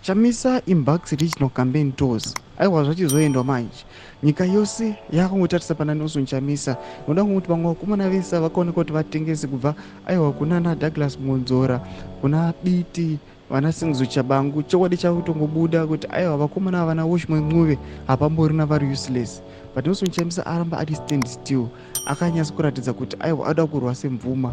Chamisa embarks regional campaign tours. Aiwa zvachizoendwa manje. Nyika yose yakangotarisa pana Nelson Chamisa. Noda kuti vamwe vakomana vese vakaoneka kuti vatengesi kubva aiwa kunana Douglas Monzora, kuna Biti, vana Singzo Chabangu, chokwadi chakutongobuda kuti aiwa vakomana vana Washman Mnuve hapamborina vari useless. But Nelson Chamisa aramba ati stand still. Akanyasa kuratidza kuti aiwa ada kurwa semvuma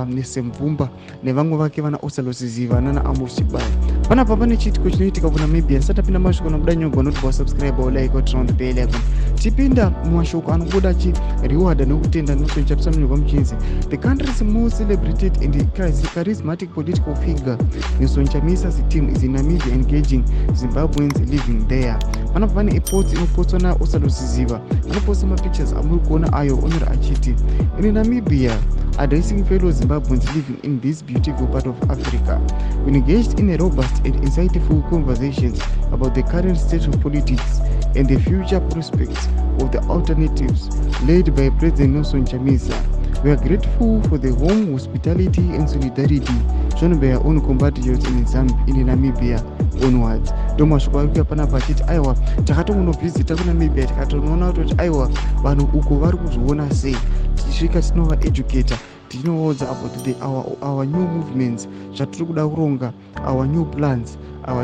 nesemvumba nevamwe vake vana Osalosiziva nana Amos Chibaya. Panapa pane chiitiko chinoitika kuNamibia. Sati tapinda mumashoko anobuda nyogwa noti wasubscribe ulike turn the bell icon. Tipinda mumashoko anobuda reward nekutenda Nelson Chamisa munyogwa muchinzi the country's most celebrated and charismatic political figure Nelson Chamisa's team is in Namibia engaging Zimbabweans living there. Panapa pane reports inopotswa naOsalosiziva anoposta mapictures amuri kuona ayo onera achiti in Namibia addressing fellow Zimbabweans living in this beautiful part of Africa. We engaged in a robust and insightful conversations about the current state of politics and the future prospects of the alternatives led by President Nelson Chamisa. We are grateful for the warm hospitality and solidarity shown by our own compatriots in Namibia onwards. Domashoko arikuya panapa achiti aiwa takatongonovhizita kuNamibia tikatoona kuti aiwa vanhu uko vari kuzviona sei tichisvika tinova-educata tinoudza about our new movements zvatiri kuda kuronga, our new plans,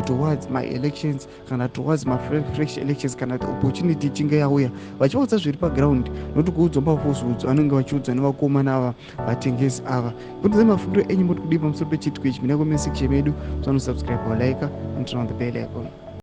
towards my elections kana towards my fresh elections kana opportunity ichinge yauya vachiudza zviri paground noti kuudzwa mafosudzi anenge vachiudzwa nevakomana ava vatengesi ava. Kuti mafundo enyu muri kudii pamusoro pechiitiko ichi mina comment section medu, musanosubscribe, like and turn on the bell icon.